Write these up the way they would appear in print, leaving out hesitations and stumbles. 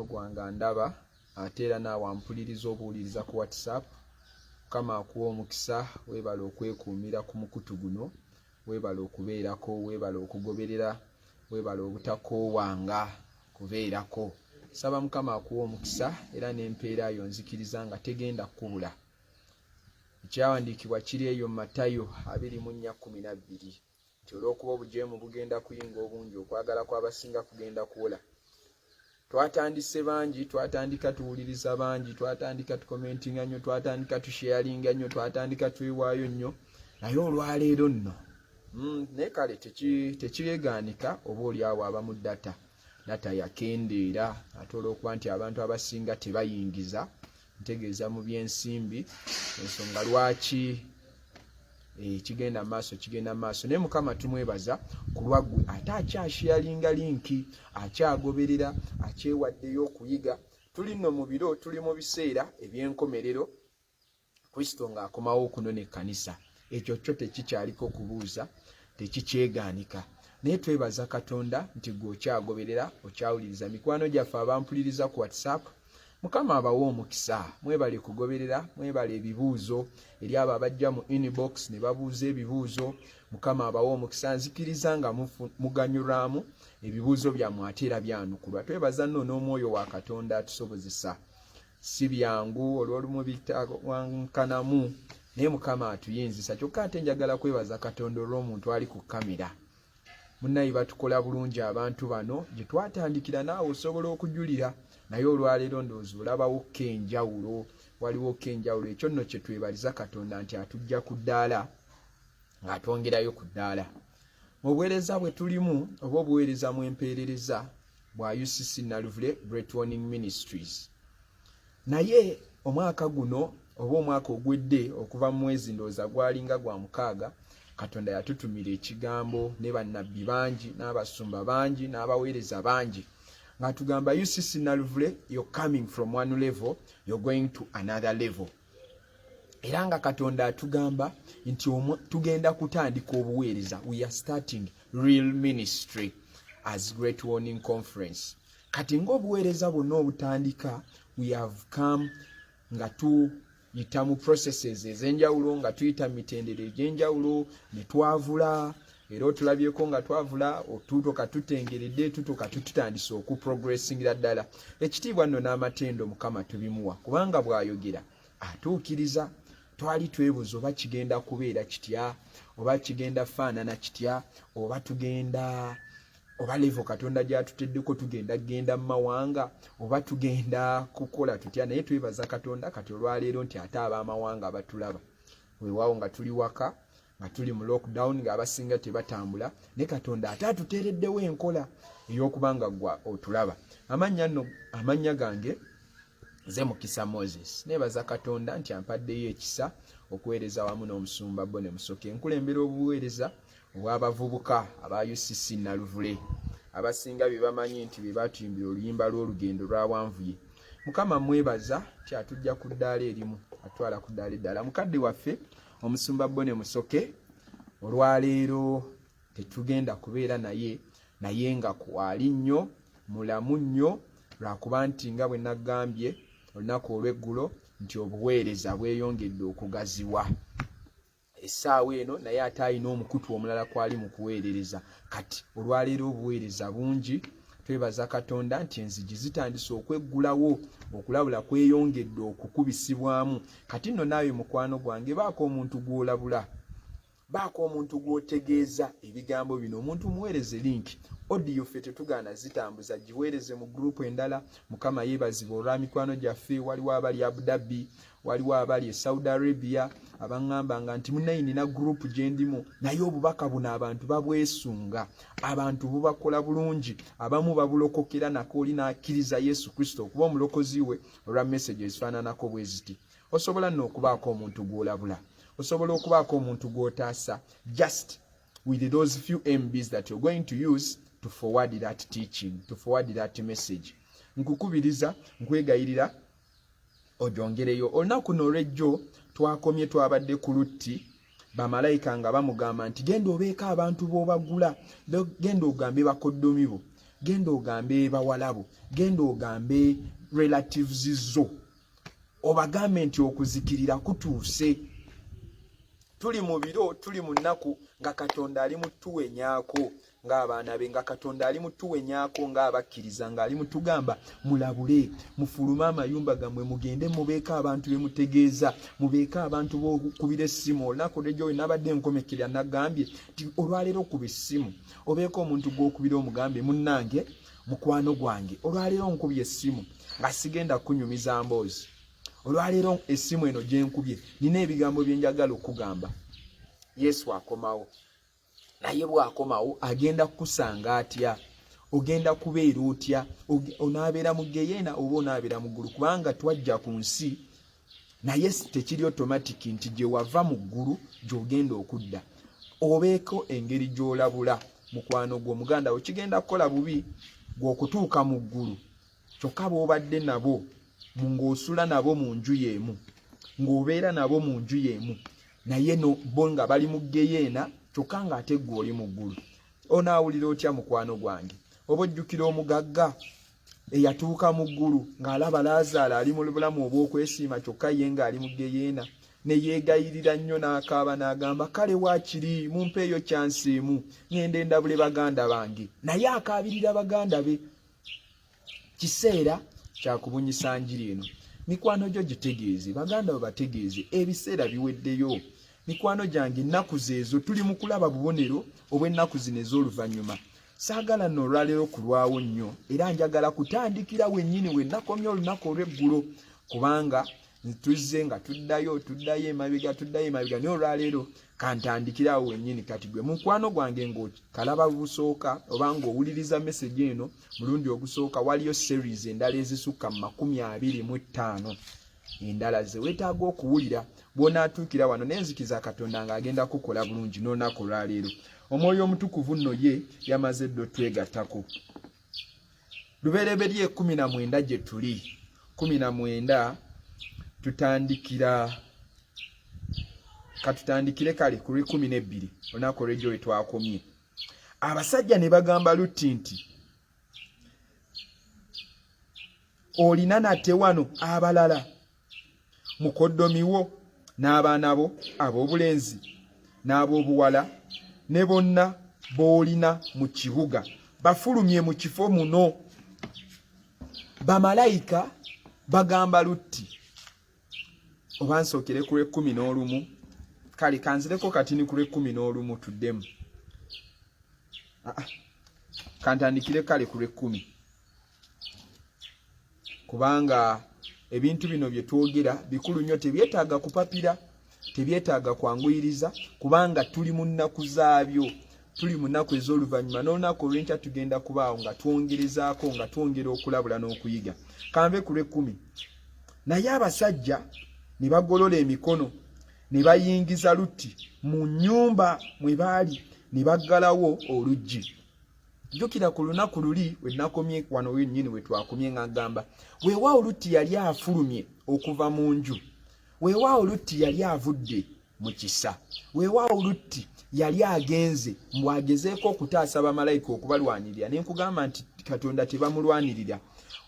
Gwanga ndaba ate era naawe ampuliriza obuwuliriza ku WhatsApp. Mukama akuwa omukisa, weebale okwekuumira ku mukutu guno, weebale okubeerako, weebale okugoberera, weebale obutakoowanga kubeerako. Saba Mukama akuwa omukisa era n'empeera yo nzikiriza nga tegenda kkubula. Ekyawandiikibwa kiri eyo mu Matayo 24:12 nti olw'okuba obujeemu bugenda kuyinga obungi, okwagala kw'abasinga kugenda kuwola. Twatandise bangi, twatandika tuwuliriza bangi, twatandika tukomentinga nnyo, twatandika tusharinga nnyo, twatandika twewaayo nnyo, naye olwaleero nno naye kale tekiregaanika oba oliawo abamu data yakendeera, ate olw'okuba nti abantu abasinga tebayingiza, ntegeeza mu byensimbi, ensonga lwaki kigenda maaso. Naye Mukama tumwebaza ku lwaggwe ate akyasharinga linki, akyagoberera, akyewaddeyo okuyiga. Tuli nno mu biro, tuli mu biseera eby'enkomerero, Kristo ng'akomawo okunona ekkanisa. Ekyo kyo tekikyaliko kubuuza, tekikyegaanika. Naye twebaza Katonda nti gwe okyagoberera, okyawuliriza. Mikwano gyaffe abampuliriza ku WhatsApp, Mukama abawa omukisa, mwebale kugoberera, mwebale ebibuuzo eri abo abajja mu inbox ne babuuza ebibuuzo. Mukama abawa omukisa, nzikiriza nga muganyulwamu ebibuuzo byammwe ate era byanukulwa. Twebaza nno n'Omwoyo wa Katonda atusobozesa. Si byangu olw'olumu bitawankanamu, naye Mukama atuyinzisa. Kyokka ate njagala kwebaza Katonda olw'omuntu ali ku kamera. Munnayi batukola bulungi abantu bano, gye twatandikira naawe osobola okujulira. Naye olwaleero ndowooza olabawo enjawulo, waliwo enjawulo. Ekyo nno kye twebaliza Katonda nti atujja ku ddaala ng'atwongerayo ku ddaala. Mu buweereza bwe tulimu oba obuweereza mu empeerereza bwa UCC Naluvule Great Warning Ministries. Naye omwaka guno oba omwaka ogwedde okuva mu mwezi ndowooza gwalinga gwa 6, Katonda yatutumira ekigambo ne bannabbi bangi n'abasumba bangi n'abaweereza bangi nga tugamba UCC Naluvule, you're coming from one level, you're going to another level. Era nga Katonda atugamba nti tugenda kutandika obuweereza. We are starting real ministry as Great Warning Conference. Kati ng'obuweereza bwonna obutandika, we have come nga tuyita mu processes ez'enjawulo, nga tuyita mitendera egy'enjawulo, ne twavula. Era otulabyeko nga twavula, otuutoka tutengeredde, tutuuka tutandise okuprogressingira ddala. Ekitiibwa nno n'amatendo Mukama tubimuwa, kubanga bw'ayogera atuukiriza. Twali twebuuza oba kigenda kubeera kitya, oba kigenda faanana kitya, oba levo Katonda gy'atuteddeko tugenda mu mawanga, oba tugenda kukola tutya. Naye twebaza Katonda kati olwaleero nti ate ab'amawanga batulaba. Weewaawo nga tuli waka, nga tuli mu lockdown, ng'abasinga tebatambula, ne Katonda ate atuteereddewo enkola ey'okuba nga gwa otulaba. Amannya gange nze Mukisa Moses. Neebaza Katonda nti ampaddeyo ekisa okuweereza wamu n'omusumba Bone Musoke. Nkulembera obuweereza obw'abavubuka aba UCC Naluvule, abasinga bye bamanyi nti bye batuyimbira oluyimba lw'olugendo lwa Wanvuye. Mukama mwebaza nti atujja ku ddaala erimu, atwala ku ddaala eddala. Mukadde waffe omusumba Bone Musoke olwaleero tetugenda kubeera naye nga kwali nnyo, mulamu nnyo, lwakuba nti nga bwe nagambye olunaku olw'eggulo nti obuweereza bweyongedde okugaziwa essaawa eno, naye ate alina omukutu omulala kwali mu kuweerereza. Kati olwaleero obuweereza bungi. Twebaza Katonda nti enzigi zitandise okweggulawo, okulabula kweyongedde okukubisibwamu. Kati nno naawe mukwano gwange, baako omuntu gw'olabula, baako omuntu gw'otegeeza ebigambo bino, omuntu muweereze linki. Odiyo ffe tetugaana zitambuza, giweereze mu gurupu endala. Mukama yeebazibwa olwa mikwano gyaffe. Waliwo abali Abu Dhabi, waliwo abali e Saudi Arabia, abaŋŋamba nti munnayi nina gurupu gye ndimu, naye obubaka buno abantu babwesunga, abantu bubakola bulungi, abamu babulokokera nako oli n'akkiriza Yesu Kristo okuba omulokozi we olwa message ezifaananako bwe ziti. Osobola nno okubaako omuntu gw'olabula, osobola okubaako omuntu gw'otaasa, just with those few MBs that you're going to use to forward that teaching, to forward that message. Nkukubiriza, nkwegayirira ojongereyo. Olunaku n'olwejjo twakomye, twabadde ku Lutti, bamalayika nga bamugamba nti genda obeeka abantu b'obagula, genda ogambe bakoddomi bo. genda ogambe bawalabo, genda ogambe relatives zo, obagambe nti okuzikirira kutuuse. Tuli mu biro, tuli mu nnaku nga Katonda ali mutuwenyaako ng'abaana be, nga Katonda ali mutuwenyaako ng'abakkiriza, ng'ali mutugamba mulabule, mufulume amayumba gammwe, mugende mubeeko abantu be mutegeeza, mubeeko abantu b'okubira essimu. Olunaku lw'ejjo nabadde nkomekera nagambye nti olwaleero okuba essimu, obeeko omuntu gw'okubira omugambe munnange, mukwano gwange, olwaleero nkubye essimu nga sigenda kunyumiza mboozi. Olwaleero essimu eno gye nkubye nina ebigambo bye njagala okugamba. Yesu akomawo. Naye bw'akomawo agenda kukusanga atya? Ogenda kubeera otya? Onaabeera mu Geyeena oba onaabeera mu ggulu? Kubanga twajja ku nsi naye tekiri automatic nti gye wava mu ggulu gy'ogenda okudda. Obeeko engeri gy'olabula mukwano gw'omuganda wo. Kigenda kukola bubi gw'okutuuka mu ggulu kyokka bw'obadde nabo ng'osula nabo mu nju y'emu, ng'obeera nabo mu nju y'emu, naye no bo nga bali mu Geyeena kyokka ng'ate ggwe oli mu ggulu. Onaawulira otya mukwano gwange? Oba ojjukira omugagga eyatuuka mu ggulu ng'alaba Laazaalo ali mu bulamu obw'okwesiima kyokka ye ng'ali mu Geyeena, ne yeegayirira nnyo n'akaaba n'agamba kale waakiri mumpeeyo kyansi emu ngende ndabule baganda bange. Naye akaabirira baganda be. Kiseera kya kubunyisa njiri eno. Mikwano gyo gitegeeze, baganda bo bategeeze, ebiseera biweddeyo. Mikwano gyange ennaku zeezo tuli mu kulaba bubonero obw'ennaku zino ez'oluvannyuma. Saagala nno olwaleero kulwawo nnyo, era njagala kutandikira wennyini we nakomye olunaku olw'eggulo, kubanga tuzze nga tuddayo emabega, naye olwaleero kantandikirawo wennyini. Kati gwe mukwano gwange ng'okalaba busooka oba ng'owuliriza message eno mulundi ogusooka, waliyo series endala ezisukka mu 25 endala ze weetaaga okuwulira bw'onaatuukira wano n'enzikiza Katonda ng'agenda kukola bulungi n'olunaku olwaleero. Omwoyo omutukuvu nno ye yamaze ddo twegattako. Lubereberye 19 gye tuli 19 katutandikire kale ku 12 olunaku olw'ejjo we twakomye. Abasajja ne bagamba Lutti nti olina nate wano abalala mukoddomi wo n'abaana bo ab'obulenzi n'ab'obuwala ne bonna b'olina mu kibuga bafulumye mu kifo muno. Bamalayika bagamba Lutti, oba nsookere ku 11 kale kanzireko kati ni ku 11 tuddemu. Kantandikire kale ku 10 kubanga ebintu bino bye twogera bikulu nnyo, tebyetaaga kupapira, tebyetaaga kwanguyiriza, kubanga tuli mu nnaku zaabyo, tuli mu nnaku ez'oluvannyuma, n'olunaku olw'enkya tugenda kubaawo nga twongerezaako, nga twongera okulabula n'okuyiga. Kanve ku 10. Naye abasajja ne bagolola emikono ne bayingiza Lutti mu nnyumba mwe baali ne baggalawo oluggi. Jjukira ku lunaku luli we nakomye wano wennyini we twakomye ng'agamba weewaawo Lutti yali afulumye okuva mu nju, weewaawo Lutti yali avudde mu kisa, weewaawo Lutti yali agenze mbwagezeeko okutaasa bamalayika okubalwanirira. Ne nkugamba nti Katonda tebamulwanirira.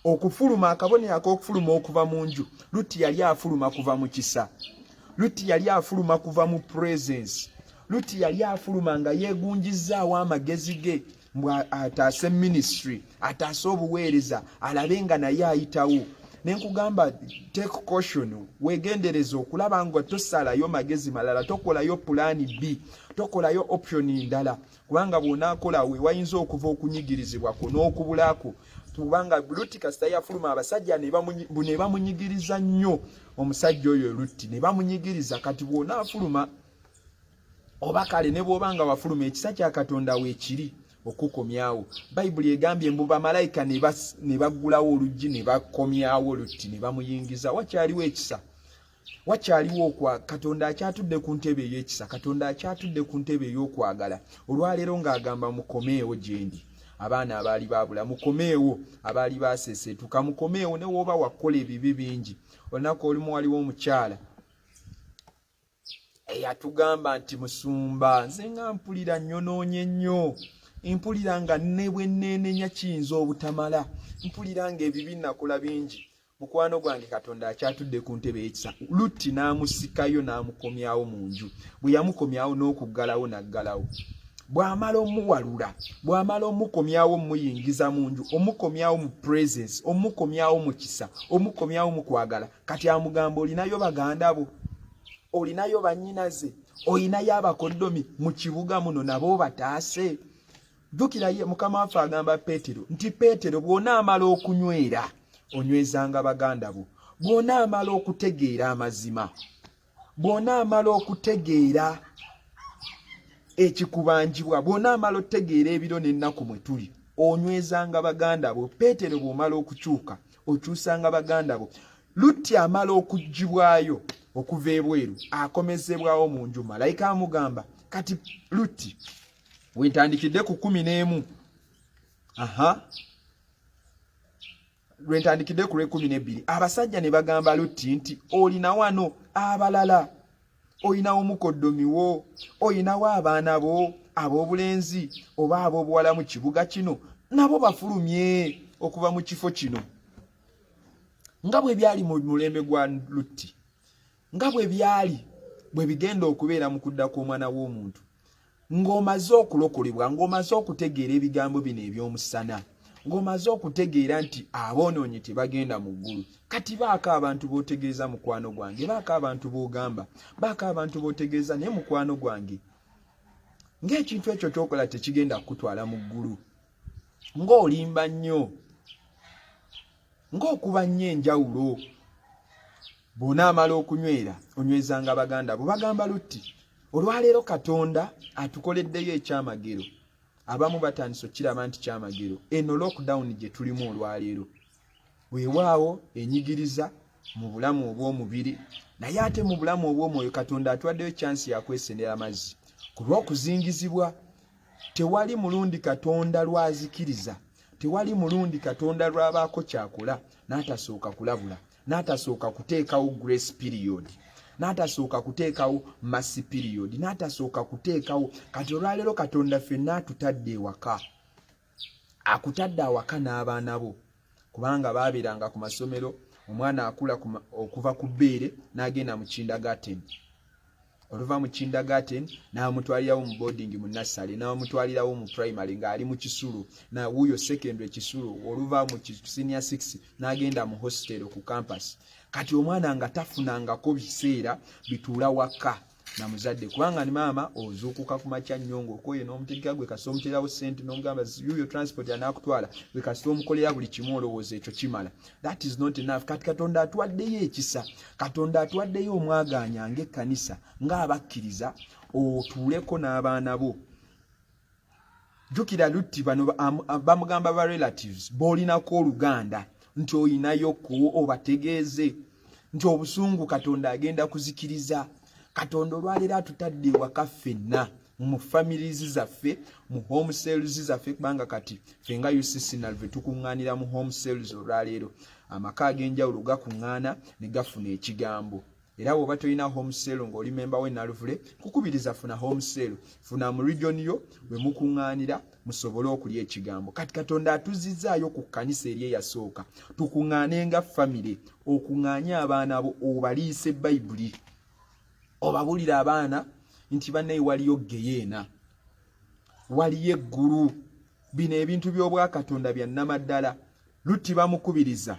Okufuluma, akabonero ak'okufuluma okuva mu nju, Lutti yali afuluma kuva mu kisa, Lutti yali afuluma kuva mu presence, Lutti yali afuluma nga yeegunjizaawo amagezi ge ataase ministry, ataase obuweereza, alabe nga naye ayitawo. Ne nkugamba take caution, weegendereza okulaba nga tosalayo magezi malala, tokolayo pulaani B, tokolayo option ndala, kubanga bw'onaakola we wayinza okuva okunyigirizibwa n'okubulako. Kubanga Lutti kasita yafuluma, abasajja ne bamunyigiriza nnyo omusajja oyo Lutti, ne bamunyigiriza. Kati bw'onaafuluma oba kale ne bw'obanga wafuluma, ekisa kya Katonda weekiri okukomyawo. Bayibuli egambye mbu bamalayika ne baggulawo oluggi ne bakomyawo Lutti ne bamuyingiza. Wakyaliwo ekisa, wakyaliwo okwa Katonda akyatudde ku ntebe ey'ekisa, Katonda akyatudde ku ntebe ey'okwagala. Olwaleero ng'agamba mukomeewo gye ndi, abaana abaali babula mukomeewo, abaali baseeseetuka mukomeewo, ne wooba wakola ebibi bingi. Olunaku olumu waliwo omukyala eyatugamba nti musumba, nze nga mpulira nnyonoonye nnyo, mpulira nga ne bwe nneenenya kiyinza obutamala, mpulira nga ebibi nakola bingi. Mukwano gwange Katonda akyatudde ku ntebe y'ekisa. Lutti n'amusikayo n'amukomyawo mu nju. Bwe yamukomyawo n'okuggalawo n'aggalawo. Bw'amala omuwalula, bw'amala omukomyawo muyingiza mu nju, omukomyawo mu presence, omukomyawo mu kisa, omukomyawo mu kwagala. Kati amugamba olinayo baganda bo, olinayo bannyinaze, olinayo abakoddomi mu kibuga muno nabo bataase. Jjukira ye Mukama waffe agamba Peetero nti Peetero bw'onaamala okunywera onywezanga baganda bo, bw'onaamala okutegeera amazima, bw'onaamala okutegeera ekikubanjibwa, bw'onaamala otegeera ebiro n'ennaku mwe tuli, onywezanga baganda bo. Peetero bw'omala okukyuka okyusanga baganda bo. Lutti amala okuggyibwayo okuva ebweru, akomezebwawo mu nju. Malayika amugamba kati Lutti wentandikidde ku 11, lwentandikidde ku 12, abasajja ne bagamba Lutti nti olina wano abalala, olinawo mukoddomi wo, olinawo abaana bo ab'obulenzi oba ab'obuwala mu kibuga kino, nabo bafulumye okuva mu kifo kino. Nga bwe byali mu mulembe gwa Lutti, nga bwe byali bwe bigenda okubeera mu kudda kw'omwana w'omuntu, ng'omaze okulokolebwa, ng'omaze okutegeera ebigambo bino eby'omusana, ng'omaze okutegeera nti aboonoonyi tebagenda mu ggulu. Kati baako abantu b'otegeeza mukwano gwange, baako abantu b'ogamba, baako abantu b'otegeeza naye mukwano gwange, ng'ekintu ekyo ky'okola tekigenda kukutwala mu ggulu, ng'olimba nnyo, ng'okuba nnyo enjawulo. Bw'onaamala okunywera onywezanga baganda bo. Bagamba Lutti olwaleero Katonda atukoleddeyo ekyamagero. Abamu batandise okiraba nti kyamagero eno lockdown gye tulimu olwaleero. Weewaawo enyigiriza mu bulamu obw'omubiri, naye ate mu bulamu obw'omwoyo Katonda atuwaddeyo chance ya kwesendera amazzi. Ku lw'okuzingizibwa tewali mulundi Katonda lwazikiriza, tewali mulundi Katonda lwabaako kyakola n'atasooka kulabula, n'atasooka kuteekawo grace period, n'atasooka kuteekawo mercy period, n'atasooka kuteekawo. Kati olwaleero Katonda ffenna atutadde ewaka, akutadde awaka n'abaana bo, kubanga baabeeranga ku masomero. Omwana akula okuva ku bbeere n'agenda mu kindergarten, oluva mu kindergarten n'amutwalirawo mu boarding mu nursery, n'amutwalirawo mu primary ng'ali mu Kisulu, na wuuyo secondary Kisulu, oluva mu senior 6 n'agenda mu hostel ku campus. Kati omwana nga tafunangako biseera bituula waka na muzadde, kubanga ni maama ozuukuka ku makya nnyo ng'okoye n'omutegeka gwe kasita omuterawo ssente n'omugamba yuyo transport anaakutwala, gwe kasita omukolera buli kimu olowooza ekyo kimala. That is not enough. Kati Katonda atuwaddeyo ekisa, Katonda atuwaddeyo omwagaanya ng'ekkanisa, ng'abakkiriza otuuleko n'abaana bo. Jjukira Lutti bano bamugamba ba relatives b'olinako oluganda nti oyinayoko obategeeze nti obusungu Katonda agenda kuzikiriza. Katonda olwaleero atutadde ewaka ffenna mu families zaffe, mu home cells zaffe, kubanga kati ffe nga UCC Nalve tukuŋŋaanira mu home cells olwaleero. Amaka ag'enjawulo gakuŋŋaana ne gafuna ekigambo. Era bw'oba tolina home cell ng'oli memba we Naluvule, kukubiriza funa home cell, funa mu region yo bwe mukuŋŋaanira musobole okulya ekigambo. Kati Katonda atuzizzaayo ku kkanisa eri eyasooka, tukuŋŋaane nga family, okuŋŋaanye abaana bo obaliise Bayibuli, obabulire abaana nti bannaye waliyo geyeena, waliyo eggulu. Bino ebintu by'obwa Katonda bya nnamaddala. Lutti bamukubiriza.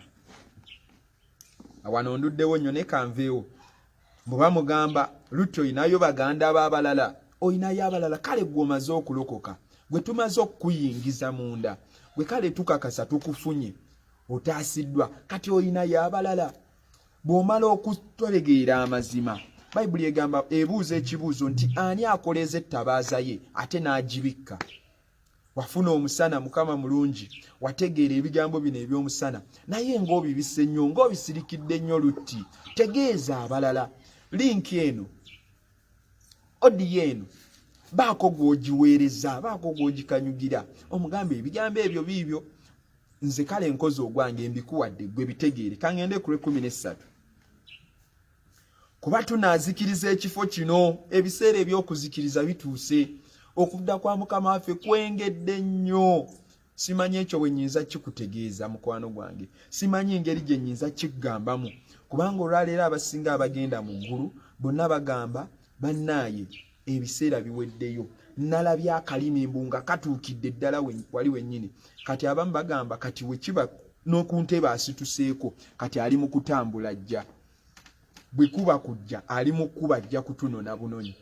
Wano nduddewo nnyo ne kanveewo. Bwe bamugamba Lutti oyinayo baganda b'abalala, oyinayo abalala, kale gwe omaze okulokoka, gwe tumaze okukuyingiza munda, gwe kale tukakasa tukufunye, otaasiddwa, kati oyinayo abalala. Bw'omala okutegeera amazima, Bayibuli egamba ebuuza ekibuuzo nti ani akoleza ettabaaza ye ate n'agibikka. Wafuna omusana Mukama mulungi, wategeera ebigambo bino eby'omusana, naye ng'obibisse nnyo, ng'obisirikidde nnyo Lutti. Tegeeza abalala. Linki eno, odiyo eno, baako gw'ogiweereza, baako gw'ogikanyugira, omugambe ebigambo ebyo biibyo, nze kale nkozi ogwange mbikuwadde gwe bitegeere. Kangende ku 13. Kuba tunaazikiriza ekifo kino, ebiseera eby'okuzikiriza bituuse. okudda kwa Mukama waffe kwengedde nnyo. Simanyi ekyo bwe nnyinza kikutegeeza mukwano gwange, simanyi engeri gye nnyinza kigambamu, kubanga olwaleero abasinga abagenda mu ggulu bonna bagamba bannaaye ebiseera biweddeyo, nalabye akalimimbu nga katuukidde ddala wali wennyini. Kati abamu bagamba kati we kiba n'okuntebe asituseeko kati ali mu kutambula ajja, bwe kuba kujja ali mu kuba ajja kutunona bunoni.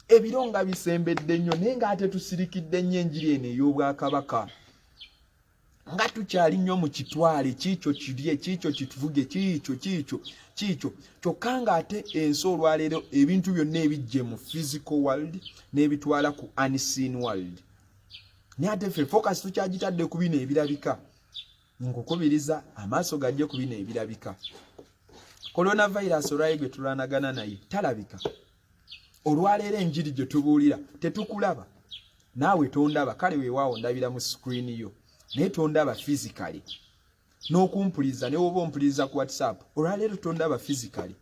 Ebiro nga bisembedde nnyo naye ng'ate tusirikidde nnyo enjiri eno ey'obwakabaka, nga tukyali nnyo mu kitwale kiikyo kirye kiikyo kituvuge kiikyo kyokka ng'ate ensi olwaleero ebintu byonna ebijje mu physical world n'ebitwala ku unseen world. Naye ate ffe focus tukyagitadde ku bino ebirabika. Nkukubiriza amaaso gajje ku bino ebirabika. Coronavirus olwaleero gwe tulwanagana naye talabika. Olwaleero enjiri gye tubuulira tetukulaba, naawe tondaba, kale weewaawo ndabira mu screen yo naye tondaba physically. N'okumpuliza ne woba ompuliriza ku WhatsApp, olwaleero tondaba physically.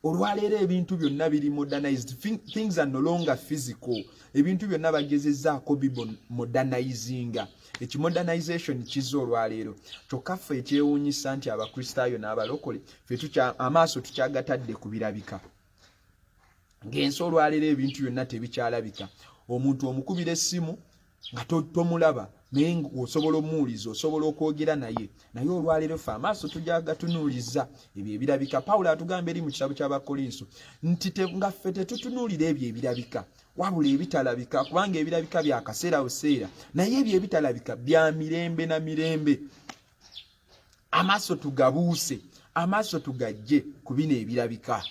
Olwaleero ebintu byonna biri modernized, things are no longer physical. Ebintu byonna bagezezzaako modernizinga. Ekimodernization kizza olwaleero. Kyokka ffe ekyewuunyisa nti abakristaayo n'abalokole ffe amaaso tukyagatadde ku birabika. Ng'ensi olwaleero ebintu byonna tebikyalabika. Omuntu omukubira essimu nga tomulaba naye osobola omuwuliza, osobola okwogera naye olwaleero ffe amaaso tugyagatunuuliza ebyo ebirabika. Pawulo atugamba eri mu kitabo ky'Abakolinso nti nga ffe tetutunuulira ebyo ebirabika wabula ebitalabika, kubanga ebirabika bya kaseera buseera naye ebyo ebitalabika bya mirembe na mirembe. Amaaso tugabuuse, amaaso tugajje ku bino ebirabika.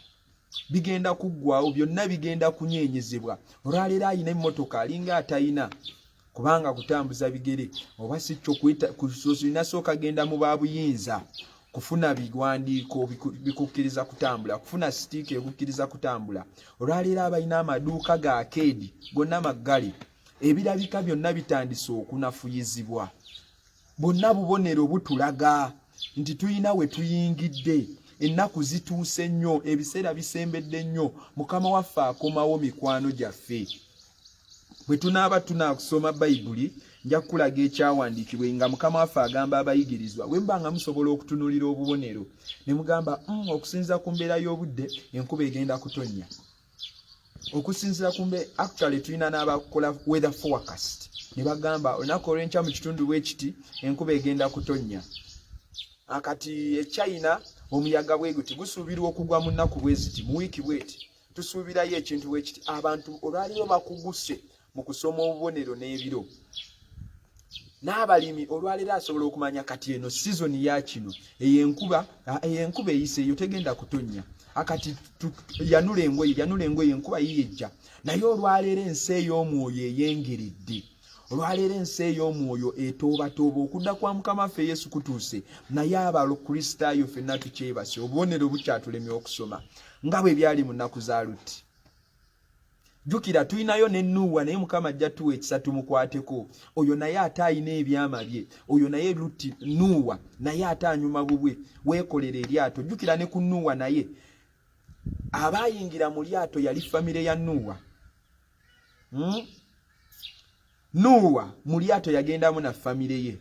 Bigenda kuggwaawo, byonna bigenda kunyeenyezebwa. Olwaleero ayina emmotoka alinga atayina, kubanga kutambuza bigere oba si kyo nasooka genda mu babuyinza kufuna biwandiiko bikukkiriza kutambula, kufuna sitiika ekukkiriza kutambula. Olwaleero abalina amaduuka ga akeedi gonna maggale, ebirabika byonna bitandise okunafuyizibwa. Bonna bubonero butulaga nti tuyina we tuyingidde. Ennaku zituuse nnyo, ebiseera bisembedde nnyo. Mukama waffe akomawo mikwano gyaffe. Bwe tunaaba tunakusoma Bayibuli nja kukulaga ekyawandiikibwa nga Mukama waffe agamba abayigirizwa bwe muba nga musobola okutunuulira obubonero ne mugamba okusinziira ku mbeera y'obudde enkuba egenda kutonnya. Okusinziira ku mbeera actually tulina n'abakola weather forecast ne bagamba olunaku olw'enkya mu kitundu bwe kiti enkuba egenda kutonnya. Akati eChina omuyaga bwe guti gusuubirwa okugwa mu nnaku bwe ziti mu wiiki bweti tusuubirayo ekintu bwe kiti. Abantu olwaliyo bakuguse mu kusoma obubonero n'ebiro. N'abalimi olwaleero asobola okumanya kati eno sizoni ya kino enkuba eyise eyo tegenda kutonnya. Akati yanula engoye enkuba yiyejja. Naye olwaleero ensi ey'omwoyo eyengeredde. Olwaleero ensi ey'omwoyo etoobatoba okudda kwa Mukama waffe Yesu kutuuse. Naye abakristaayo ffenna tukyebase, obubonero bukyatulemye okusoma nga bwe byali mu nnaku za Lutti. Jjukira tulinayo ne Nuuwa naye Mukama ajja tuwa ekisa tumukwateko. Oyo naye ate ayina ebyama bye. Oyo naye Lutti, Nuuwa naye ate anyuma bubwe weekolera eryato. Jjukira ne ku Nuuwa naye abayingira mu lyato yali famire ya Nuuwa. Nuuwa mu lyato yagendamu na famire ye.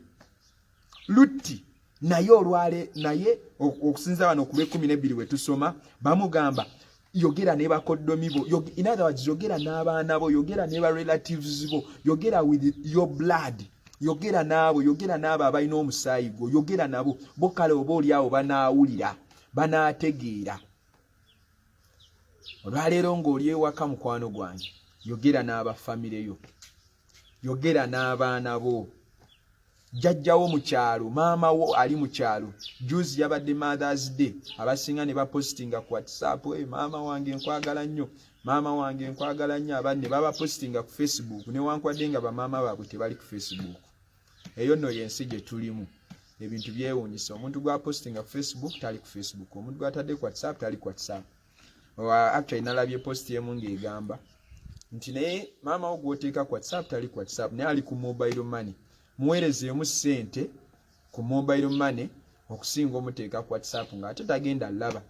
Lutti naye olwale naye okusinza wano ku 12 we tusoma bamugamba yogera ne bakoddomi bo, in other words yogera n'abaana bo, yogera ne ba relatives bo, yogera with your blood, yogera n'abo abalina omusaayi gwo, yogera nabo bo kale oba oli awo banaawulira banaategeera. Olwaleero ng'oli ewaka mukwano gwange yogera n'abafamire yo, yogera n'abaana bo. Jjajjawo mu kyalo, maama wo ali mu kyalo. Juzi yabadde Mother's Day, abasinga ne bapostinga ku WhatsApp, maama wange nkwagala nnyo, maama wange nkwagala nnyo. Abadde baba postinga ku Facebook newankwadde nga bamaama baabwe tebali ku Facebook. Eyo nno yensi gye tulimu. Ebintu byewuunyisa. Omuntu gwa postinga ku Facebook tali ku Facebook, omuntu gwatadde ku WhatsApp tali ku WhatsApp. Actually nalabye post yemu ng'egamba nti naye maama wo gw'oteeka ku WhatsApp tali ku WhatsApp naye ali ku mobile money. Muweerezeemu ssente ku mobile money okusinga omuteeka ku WhatsApp ng'ate tagenda laba.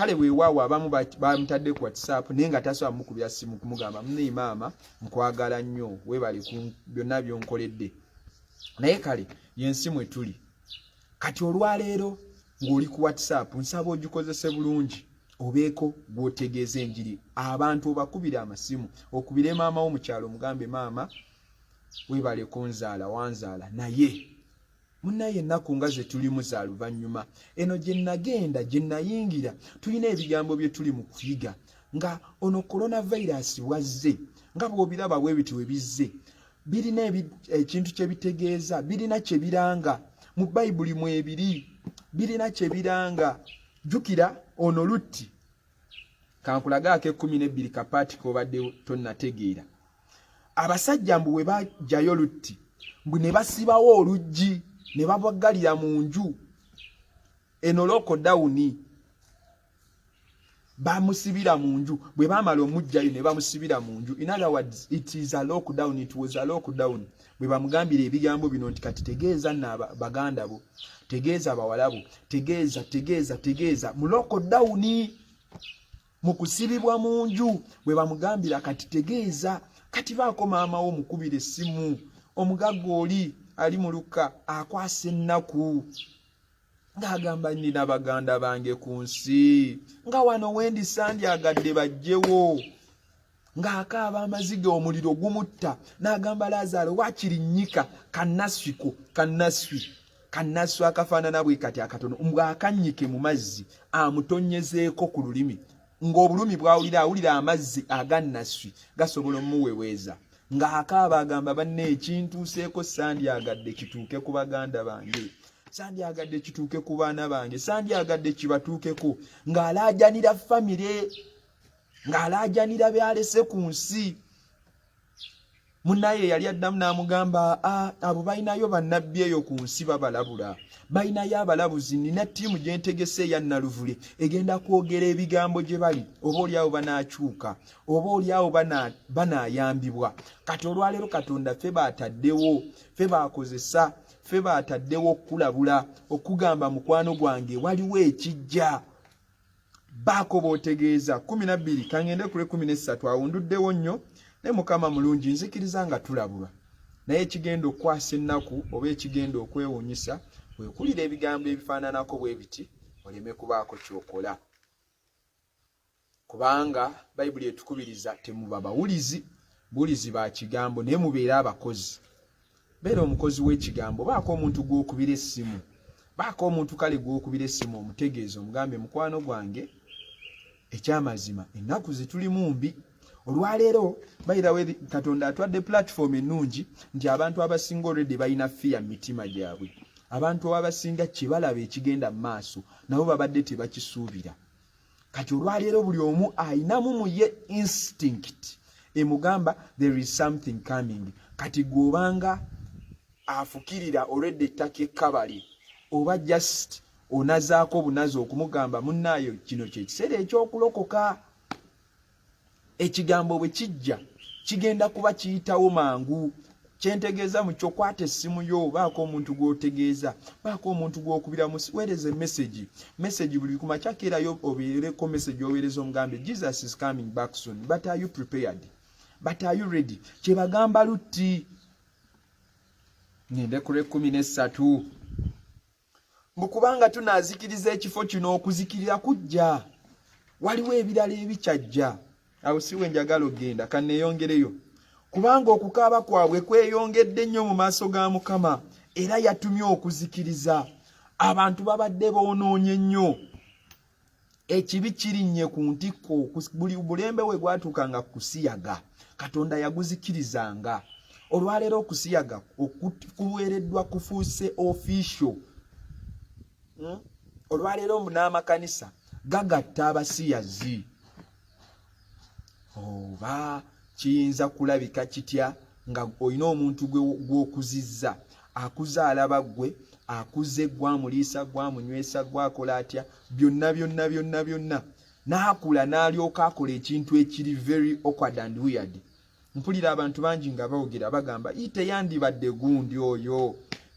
kale weewaawo abamu bamutadde ku WhatsApp naye nga tasobola mukubya simu kumugamba munne maama nkwagala nnyo weebale ku byonna byonkoledde naye kale yensi mwe tuli kati olwaleero ng'oli ku WhatsApp nsaba ogikozese bulungi obeeko gwotegeeza enjiri abantu obakubire amasimu okubire maama wo mu kyalo mugambe maama weebale kunzaala wanzaala naye munnaye ennaku nga ze tulimu za luvannyuma eno gye nagenda gye nayingira tulina ebigambo bye tuli mu kuyiga nga ono coronavirus wazze nga bw'obiraba bwe biti we bizze birina ekintu kye bitegeeza birina kye biranga mu Bayibuli mu ebiri birina kye biranga jukira ono Lutti kankulagaako 12 kapaati k'obadde tonnategeera abasajja mbu we bajjayo Lutti mbu ne basibawo oluggi ne babaggalira mu nju eno lockdown bamusibira mu nju bwe bamala omujjayo ne bamusibira mu nju in other words it is a lockdown it was a lockdown bwe bamugambira ebigambo bino nti kati tegeeza baganda bo tegeeza bawala bo tegeeza mu lockdown mu kusibibwa mu nju bwe bamugambira kati tegeeza kati baako maama wo mukubira essimu omugagga oli ali mu luka akwasa ennaku ng'agamba nnina baganda bange ku nsi nga wano wendi sandyagadde bajjewo ng'akaaba amaziga omuliro gumutta n'agamba Laazaalo waakiri nnyika kannaswi akafaanana bwe kati akatono ng'akannyike mu mazzi amutonyezeeko ku lulimi ng'obulumi bw'awulira awulira amazzi agannaswi gasobola omuweweeza ng'akaaba agamba banne ekintuuseeko sandyagadde kituuke ku baganda bange sandyagadde kituuke ku baana bange sandyagadde kibatuukeko ng'alaajanira famire ng'alaajanira byalese ku nsi munnaye yali addamu n'amugamba abo balinayo bannabbi eyo ku nsi babalabula balinayo abalabuzi nina ttiimu gye ntegese eya Naluvule egenda kwogera ebigambo gye bali oba oliawo banaakyuka oba oliawo banaayambibwa kati olwaleero Katonda ffe baataddewo ffe baakozesa ffe baataddewo okulabula okugamba mukwano gwange waliwo ekijja baako bootegeeza 12 kangende kule 13 awunduddewo nnyo ne Mukama mulungi nzikiriza nga tulabulwa naye ekigenda okwasa ennaku oba ekigenda okwewuunyisa wekulira ebigambo ebifaananako bwe biti oleme kubaako kyokola kubanga Bayibuli etukubiriza temuba bawulizi bulizi ba kigambo naye mubeera abakozi beera omukozi w'ekigambo baako omuntu gw'okubira essimu baako omuntu kale gw'okubira essimu omutegeeza omugambe mukwano gwange ekyamazima ennaku zitulimu mbi olwaleero bayirawo Katonda atwadde platform ennungi nti abantu abasinga already balina fear mu mitima gyabwe abantu abasinga kibalaba ekigenda mu maaso nabo babadde tebakisuubira kati olwaleero buli omu ayinamu mu ye instinct emugamba there is something coming kati gw'obanga afukirira already ettaka ekkabali oba just onazaako bunazi okumugamba munnaayo kino kyekiseera ekyokulokoka ekigambo bwe kijja kigenda kuba kiyitawo mangu kyentegeeza mu kyo kwata essimu yo baako omuntu gw'otegeeza baako omuntu gw'okubira weereze message buli kumakyakerayo obeereko message oweereza omugambe Jesus is coming back soon but are you prepared but are you ready kyebagamba Lutti ngende kule 13 mukubanga tunaazikiriza ekifo kino okuzikirira kujja waliwo ebirala ebikyajja awo siwe njagala ogenda kanneeyongereyo kubanga okukaaba kwabwe kweyongedde nnyo mu maaso ga Mukama era yatumye okuzikiriza abantu babadde boonoonye nnyo ekibi kirinnye ku ntikko buli bulembe we gwatuukanga kusiyaga Katonda yaguzikirizanga olwaleero okusiyaga okuweereddwa kufuuse official olwaleero n'amakanisa gagatta abasiyazi oba kiyinza kulabika kitya nga olina omuntu gw'okuzizza akuzaala baggwe akuze gwamuliisa gwamunywesa gwakola atya byonna n'akula n'alyoka akola ekintu ekiri very awkward and weird mpulira abantu bangi nga boogera bagamba teyandibadde gundi oyo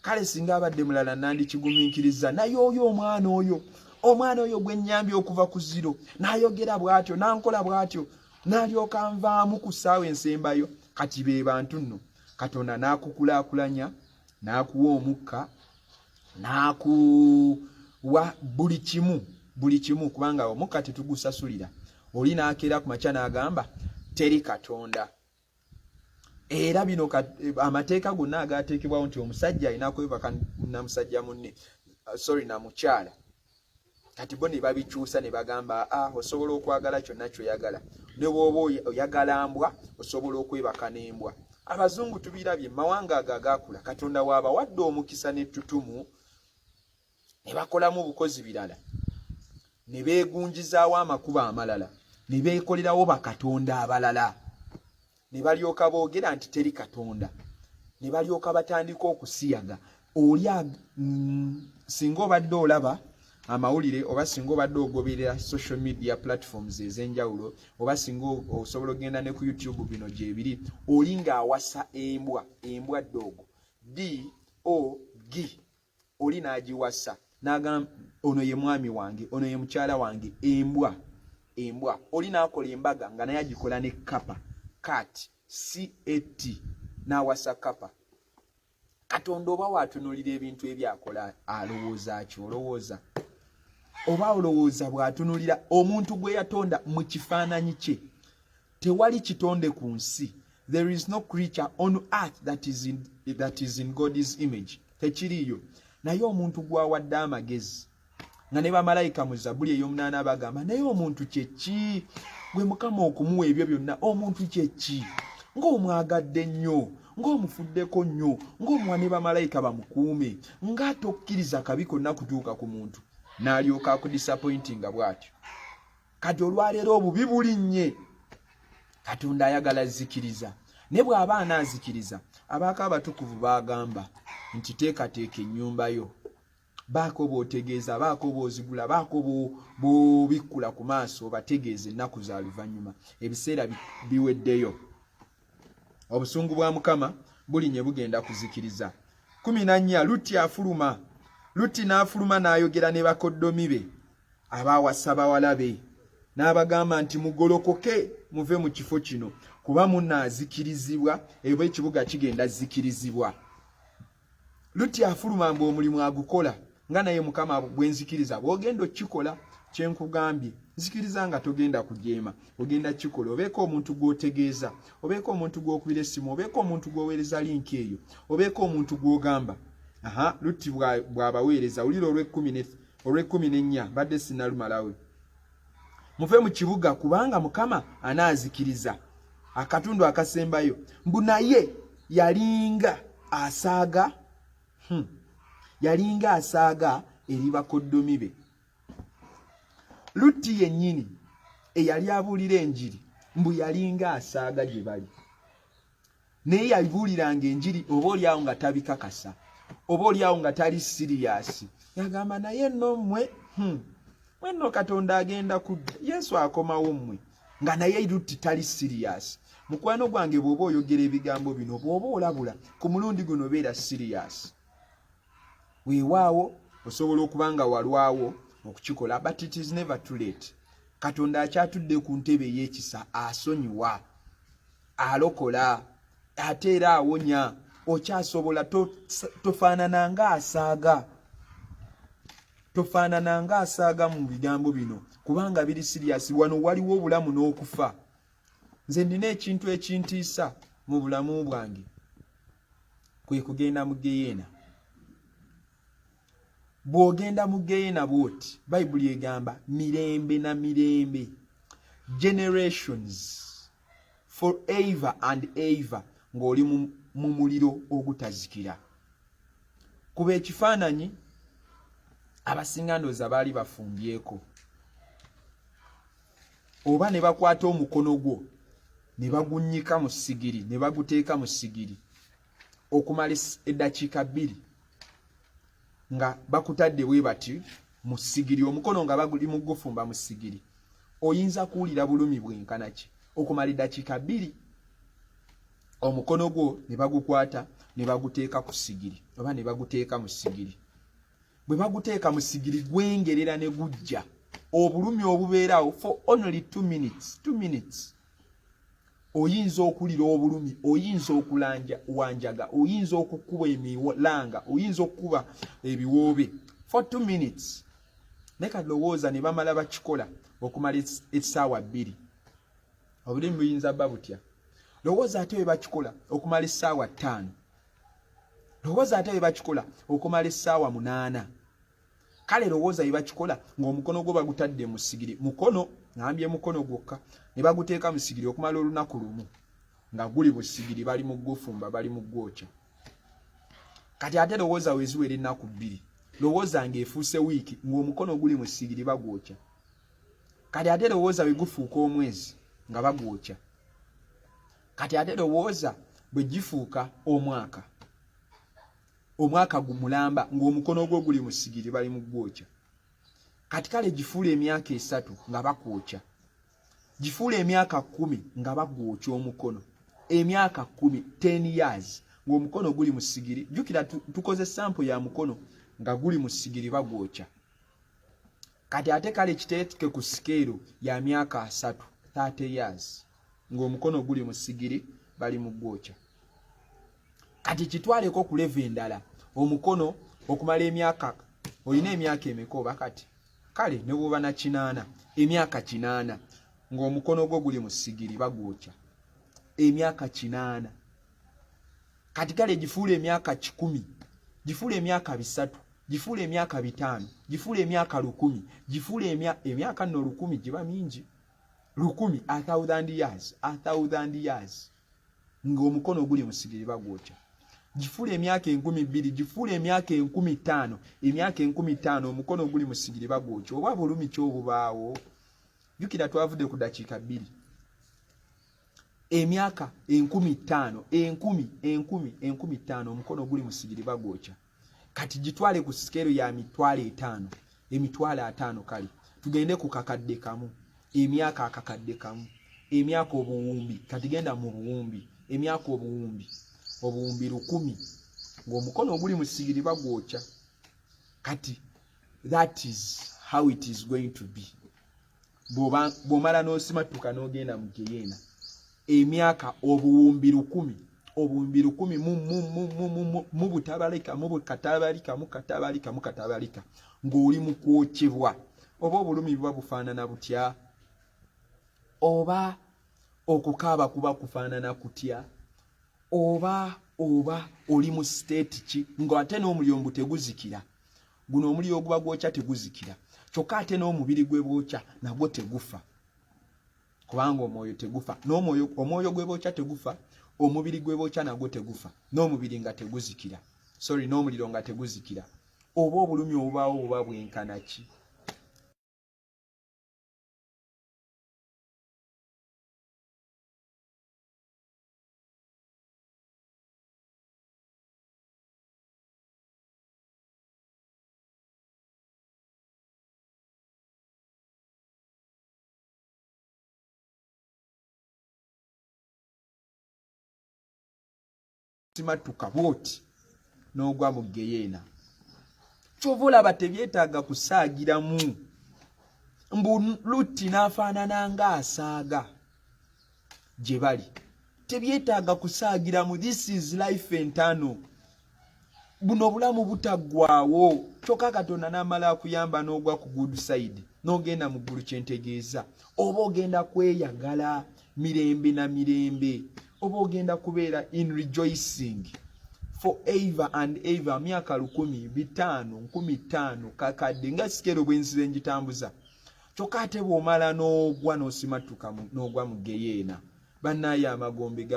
kale singa abadde mulala nandikigumiikiriza naye oyo omwana oyo omwana oyo gwe nnyambye okuva ku zero n'ayogera bw'atyo n'ankola bw'atyo n'alyoka nvaamu ku ssaawa ensembayo. Kati be bantu nno Katonda n'akukulaakulanya n'akuwa omukka n'akuwa buli kimu kubanga omukka tetugusasulira. Oli n'akeera ku makya n'agamba teri Katonda. Era bino amateeka gonna agateekebwawo nti omusajja alina kwebaka na musajja munne na mukyala. Kati bo ne babikyusa ne bagamba osobola okwagala kyonna ky'oyagala. Ne bw'oba oyagala mbwa osobola okwebaka n'embwa. Abazungu tubirabye mawanga agakula Katonda waabawadde omukisa n'ettutumu ne bakolamu obukozi birala. Ne beegunjizaawo amakubo amalala. Ne beekolerawo bakatonda abalala. Ne balyoka boogera nti teri Katonda. Ne balyoka batandika okusiyaga. Oli singa obadde olaba amawulire oba singa obadde ogoberera social media platforms ez'enjawulo oba singa osobola ogenda ne ku YouTube bino gyebiri oli ng'awasa embwa doogo D-O-G oli n'agiwasa n'agamba ono ye mwami wange ono ye mukyala wange embwa oli n'akola embaga nga naye agikola ne kapa cat C-A-T n'awasa kapa. Katonda oba waatunulira ebintu ebyakola alowooza ki? Olowooza oba olowooza bw'atunulira omuntu gwe yatonda mu kifaananyi kye? Tewali kitonde ku nsi. There is no creature on earth that is in God's image. Tekiriyo. Naye omuntu gwawadde amagezi nga ne bamalayika mu Zabbuli ey'omunaana bagamba naye omuntu kye ki? Gwe Mukama okumuwa ebyo byonna omuntu kye ki? Ng'omwagadde nnyo, ng'omufuddeko nnyo, ng'omuwa ne bamalayika bamukuume, ng'atokkiriza kabi konna kutuuka ku muntu. N'alyoka akudisappointinga bw'atyo. Kati olwaleero obubi bulinnye. Katonda ayagala zikiriza. Ne bw'aba anaazikiriza abaako abatukuvu bagamba nti teekateeka ennyumba yo. Baako b'otegeeza, baako b'ozigula, baako b'obikkula ku maaso bategeeze ennaku za luvannyuma. Ebiseera biweddeyo. Obusungu bwa Mukama bulinye bugenda kuzikiriza. 14 Lutti afuluma. Lutti n'afuluma n'ayogera ne bakoddomi be abaawasa bawala be n'abagamba nti mugolokoke muve mu kifo kino kuba munnaazikirizibwa eba ekibuga kigenda zikirizibwa. Lutti afuluma mbu omulimu agukola nga naye Mukama bwe nzikiriza bw'ogenda okikola kye nkugambye. Nzikiriza nga togenda kujeema, ogenda kikola. Obeeko omuntu gw'otegeeza, obeeko omuntu gw'okubira essimu, obeeko omuntu gw'oweereza linki eyo, obeeko omuntu gw'ogamba. Lutti bw'abaweereza wulira olw'ekkumi badde sinnalumalawe. Muve mu kibuga kubanga Mukama anaazikiriza. Akatundu akasembayo mbu naye yalinga asaaga eri bakoddomi be. Lutti yennyini eyali abuulira enjiri mbu yalinga asaaga gye bali. Naye yabuuliranga enjiri oba oliawo nga tabikakasa, oba oliawo nga tali siriyasi. Yagamba naye nno mmwe mwenno Katonda agenda kudda, Yesu akomawo mmwe. Nga naye Lutti tali siriyasi. Mukwano gwange bw'oba oyogera ebigambo bino, bw'oba olabula ku mulundi guno beera siriyasi. Weewaawo osobola okuba nga walwawo okukikola, but it is never too late. Katonda akyatudde ku ntebe ey'ekisa, asonyiwa, alokola, ate era awonya. Okyasobola. Tofaanana nga asaaga mu bigambo bino kubanga biri siriyasi. Wano waliwo obulamu n'okufa. Nze ndina ekintu ekintiisa mu bulamu bwange, kwe kugenda mu Geyeena. Bw'ogenda mu Geyeena bw'oti, Bayibuli egamba mirembe na mirembe, generations forever and ever, ng'oli mu muliro ogutazikira. Kuba ekifaananyi abasinga ndowooza baali bafumbyeko, oba ne bakwata omukono gwo ne bagunnyika mu ssigiri, ne baguteeka mu ssigiri okumala eddakiika 2 nga bakutadde bwe bati mu ssigiri, omukono nga baguli mu gufumba mu ssigiri. Oyinza kuwulira bulumi bwenkana ki okumala eddakiika 2 omukono gwo ne bagukwata ne baguteeka ku ssigiri oba ne baguteeka mu ssigiri. bwe baguteeka mu sigiri gwengerera ne gujja obulumi obubeerawo for only 2 minutes. 2 minutes oyinza okulira obulumi, oyinza okulanja wanjaga, oyinza okukuba emilanga, oyinza okukuba ebiwoobe for 2 minutes. Neka lowooza ne bamala bakikola okumala essaawa 2. Obulumi buyinza bba butya. Lowooza ate bwe bakikola okumala essaawa 5. Lowooza ate bwe bakikola okumala essaawa 8. Kale lowooza bwe bakikola ng'omukono gwo bagutadde mu sigiri. Mukono, ngambye mukono gwokka, ne baguteeka mu sigiri okumala olunaku lumu. Nga guli mu sigiri bali mu gufumba, bali mu gwokya. Kati ate lowooza weziwera ennaku 2. Lowooza ng'efuuse wiiki ng'omukono guli mu sigiri bagwokya. Kati ate lowooza bwe gufuuka omwezi nga bagwokya. Kati ate lowooza bwe gifuuka omwaka. Omwaka gumulamba ng'omukono gwo guli mu sigiri bali mu gwokya. Kati kale gifuula emyaka 3 nga bakwokya. Gifuula emyaka 10 nga bagwokya omukono. Emyaka 10, 10 years ng'omukono guli mu sigiri. Jukira tukoze sample ya mukono nga guli mu sigiri bagwokya. Kati ate kale kiteeke ku scale ya myaka 3, 30 years ng'omukono guli mu sigiri bali mu gwokya. Kati kitwaleko ku level endala omukono okumala emyaka, olina emyaka emeka oba kati? Kale ne bw'oba na 8, emyaka 8 ng'omukono gwo guli mu sigiri bagwokya. Emyaka 8. Kati kale gifuula emyaka 10, gifuula emyaka 3, gifuula emyaka 5, gifuula emyaka 10, gifuula emyaka nno 10 giba mingi. 1000, 1000 years, 1000 years ng'omukono guli mu sigiri bagwokya. Gifuula emyaka 2000, gifuula emyaka 5000, emyaka 5000 omukono guli mu sigiri bagwokya. Oba bulumi ki obubaawo? Jukira twavudde ku dakiika 2. Emyaka 5000, 5000 omukono guli mu sigiri bagwokya. Kati gitwale ku scale ya mitwalo 5, emitwalo 5 kale. Tugende ku kakadde kamu, emyaka akakadde kamu, emyaka obuwumbi, kati genda mu buwumbi, emyaka obuwumbi 1000 ng'omukono guli mu sigiri bagwokya. Kati that is how it is going to be. Bw'omala n'osimatuka n'ogenda mu Geyeena. Emyaka obuwumbi 1000, obuwumbi 1000 mu butabalika, mu katabalika ng'oli mu kwokyebwa. Oba obulumi buba bufaanana butya? Oba okukaaba kuba kufaanana kutya? Oba oli mu state ki ng'ate n'omuliro teguzikira. Guno omuliro oguba gwokya teguzikira. Kyokka ate n'omubiri gwe bwokya nagwo tegufa. Kubanga omwoyo tegufa. Omwoyo gwe bwokya tegufa, omubiri gwe bwokya nagwo tegufa. N'omubiri nga teguzikira. N'omuliro nga teguzikira. Oba obulumi obubaawo buba bwenkana ki? Simatuka bwoti n'ogwa mu Geyeena. Kyova olaba tebyetaaga kusaagiramu. Mbu Lutti n'afaanana ng'asaaga gye bali. Tebyetaaga kusaagiramu. This is life eternal. Buno obulamu butaggwaawo. Kyokka Katonda n'amala akuyamba n'ogwa ku good side, n'ogenda mu ggulu kyentegeeza. Oba ogenda kweyagala mirembe na mirembe. Oba ogenda kubeera in rejoicing forever and ever. Myaka 1000, 5000, 10,000 kakadde nga sikero bw'enzize ngitambuza. Kyokka ate bw'omala n'ogwa n'osimatuka n'ogwa mu Geyeena. Bannaaye amagombe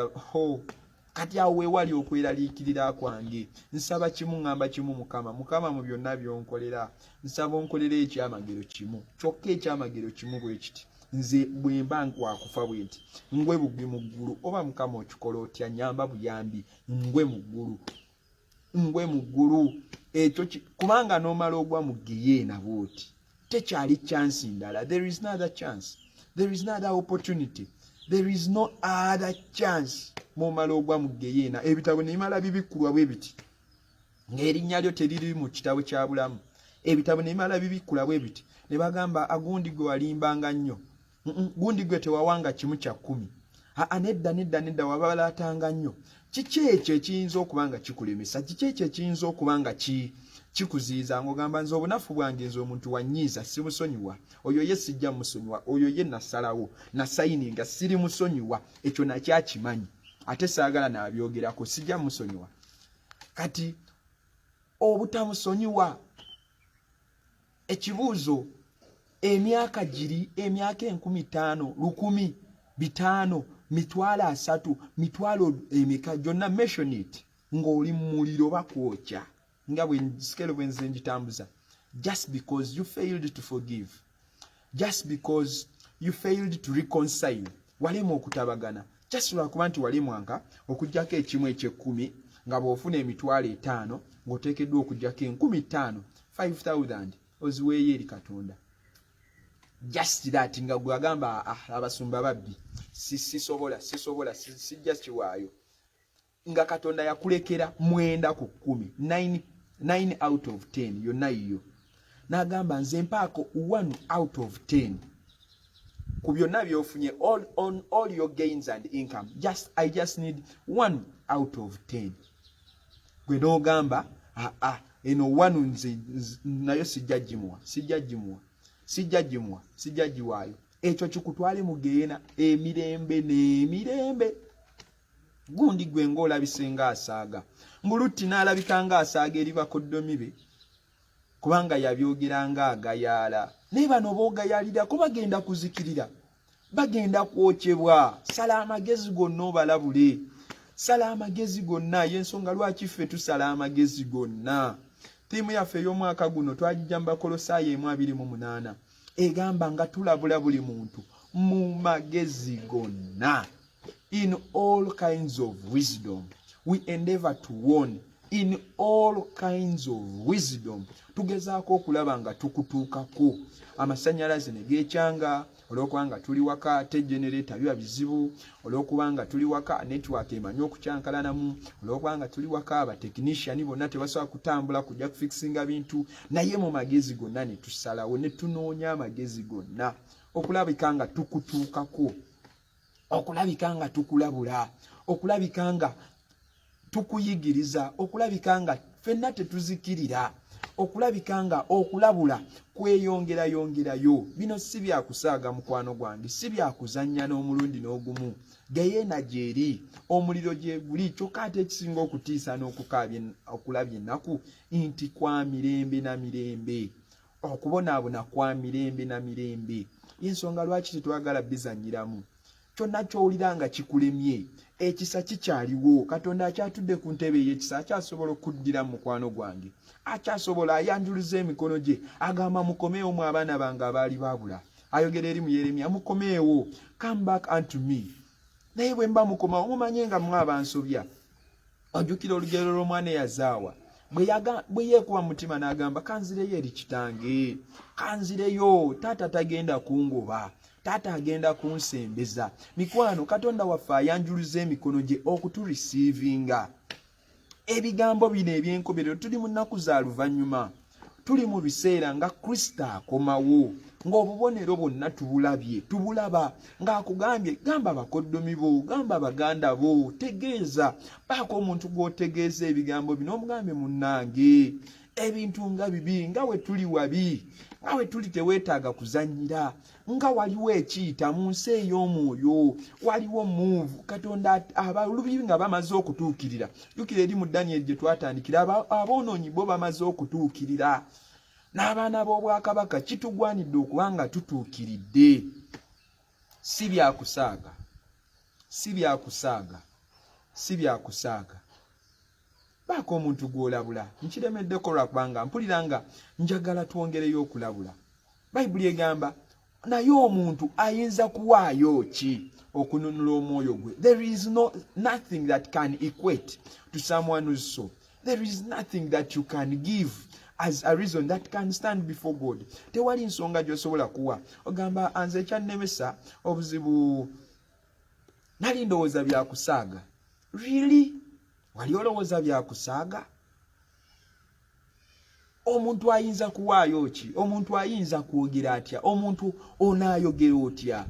kati awo weewali okweraliikirira kwange. Nsaba kimu, ngamba kimu Mukama. Mukama mu byonna by'onkolera, nsaba onkolera ekyamagero kimu. Kyokka ekyamagero kimu bwe kiti. Nze bwe mba wakufa bwe nti ngwe bugwi mu ggulu. Oba Mukama okikola otya, nyamba buyambi. Ngwe mu ggulu. Ngwe mu ggulu. Ekyo kubanga n'omala ogwa mu Geyeena bw'oti tekyali chance ndala. There is no other chance. There is no other opportunity. There is no other chance. Mwomala ogwa mu Geyeena. Ebitabo ne bimala bibikkulwa bwe biti. Ng'erinnya lyo teriri mu kitabo kya bulamu. ebitabo ne bimala bibikula bwe biti ne bagamba agundi gwe walimbanga nnyo gundi gwe tewawanga kimu kya 10 nedda wabalatanga nnyo kiki ekyo ekiyinza okubanga kikulemesa kiki ekyo ekiyinza okubanga kikuziiza ng'ogamba nze obunafu bwange nze omuntu wanyiiza simusonyiwa oyo ye sijja musonyiwa oyo ye nasalawo nasayininga siri musonyiwa ekyo nakyakimanyi ate saagala n'abyogerako sijja musonyiwa kati obutamusonyiwa ekibuuzo emyaka 50 1,000 5,000 3,000 emeka gyonna mention it ng'oli mu muliro bakwokya nga bwensikero bwenze njitambuza just because you failed to forgive just because you failed to reconcile walema okutabagana just lwakuba nti walemwanga okujjako ekimu eky'ekkumi nga bw'ofuna emitwalo 5 ng'oteekeddwa okujjako 15,000 5,000 oziweeyo eri Katonda just that nga gwe agamba abasumba babbi sisobola sijja kiwaayo nga Katonda yakulekera 9 ku 10 9 out of 10 yonna yiyo n'agamba nze mpaako 1 out of 10 ku byonna byofunye on all your gains and income I just need 1 out of 10 gwe n'ogamba eno 1 nze nayo sijja giwaayo ekyo kikutwale mu geena emirembe n'emirembe gundi gwe ng'olabisenga asaaga Mulutti n'alabika nga asaaga eri bakoddomi be kubanga yabyogeranga agayaala naye bano boogayaalirako bagenda kuzikirira bagenda kwokyebwa sala amagezi gonna obalabule sala amagezi gonna y'ensonga lwaki ffe tusala amagezi gonna ttiimu yaffe ey'omwaka guno twagijja mu Bakolosaayo 2:28 egamba nga tulabula buli muntu mu magezi gonna in all kinds of wisdom we endeavor to warn in all kinds of wisdom tugezaako okulaba nga tukutuukako amasanyalaze ne geekyanga olw'okubanga tuli waka te generator biba bizibu olw'okubanga tuli waka network emanyi okukyankalanamu olw'okubanga tuli waka abatekinician bonna tebasobola kutambula kujja kufixinga bintu naye mu magezi gonna ne tusalawo ne tunoonya amagezi gonna okulabika nga tukutuukako okulabika nga tukulabula okulabika nga tukuyigiriza okulabika nga ffenna tetuzikirira okulabika nga okulabula kweyongerayo bino si byakusaaga mukwano gwange si byakuzannya n'omulundi n'ogumu geyeena gyeri omuliro gye guli kyokka ate ekisinga okutiisa n'okulabya ennaku nti kwa mirembe na mirembe okubonaabona kwa mirembe na mirembe y'ensonga lwaki tetwagala bizanyiramu kyonna ky'owulira nga kikulemye ekisa kikyaliwo Katonda akyatudde ku ntebe y'ekisa akyasobola okuddira mu mukwano gwange akyasobola ayanjuluza emikono gye agamba mukomeewo mu abaana bange abaali baabula ayogera eri mu Yeremiya mukomeewo come back unto me naye bwe mba mukomawo mumanye nga mwe abansobya ojjukira olugero lw'omwana eyazaawa bwe yeekuba mu mutima n'agamba kanzireyo eri kitange kanzireyo taata tagenda kungoba taata agenda kunsembeza mikwano Katonda waffe ayanjuluza emikono gye okuturisiivinga ebigambo bino eby'enkoberero tuli mu nnaku za luvannyuma tuli mu biseera nga Kristo akomawo ng'obubonero bwonna tubulaba ng'akugambye gamba bakoddomi bo gamba baganda bo tegeeza baako omuntu gw'otegeeza ebigambo bino omugambe munnange ebintu nga bibi nga we tuli wabi nga we tuli teweetaaga kuzannyira nga waliwo ekiyita mu nsi ey'omwoyo waliwo move Katonda abalubi nga bamaze okutuukirira jjukira eri mu Daniel gye twatandikira aboonoonyi bo bamaze okutuukirira n'abaana b'obwakabaka kitugwanidde okuba nga tutuukiridde si byakusaaga baako omuntu gw'olabula nkiremeddeko lwakubanga mpulira nga njagala twongereyo okulabula Bayibuli egamba naye omuntu ayinza kuwaayo ki okununula omwoyo gwe there is nothing that can equate to someone who's so there is nothing that you can give as a reason that can stand before God tewali nsonga gy'osobola kuwa ogamba anze ekyannemesa obuzibu nali ndowooza byakusaaga really wali olowooza byakusaaga omuntu ayinza kuwaayo ki? Omuntu ayinza kwogera atya? Omuntu onaayogera otya?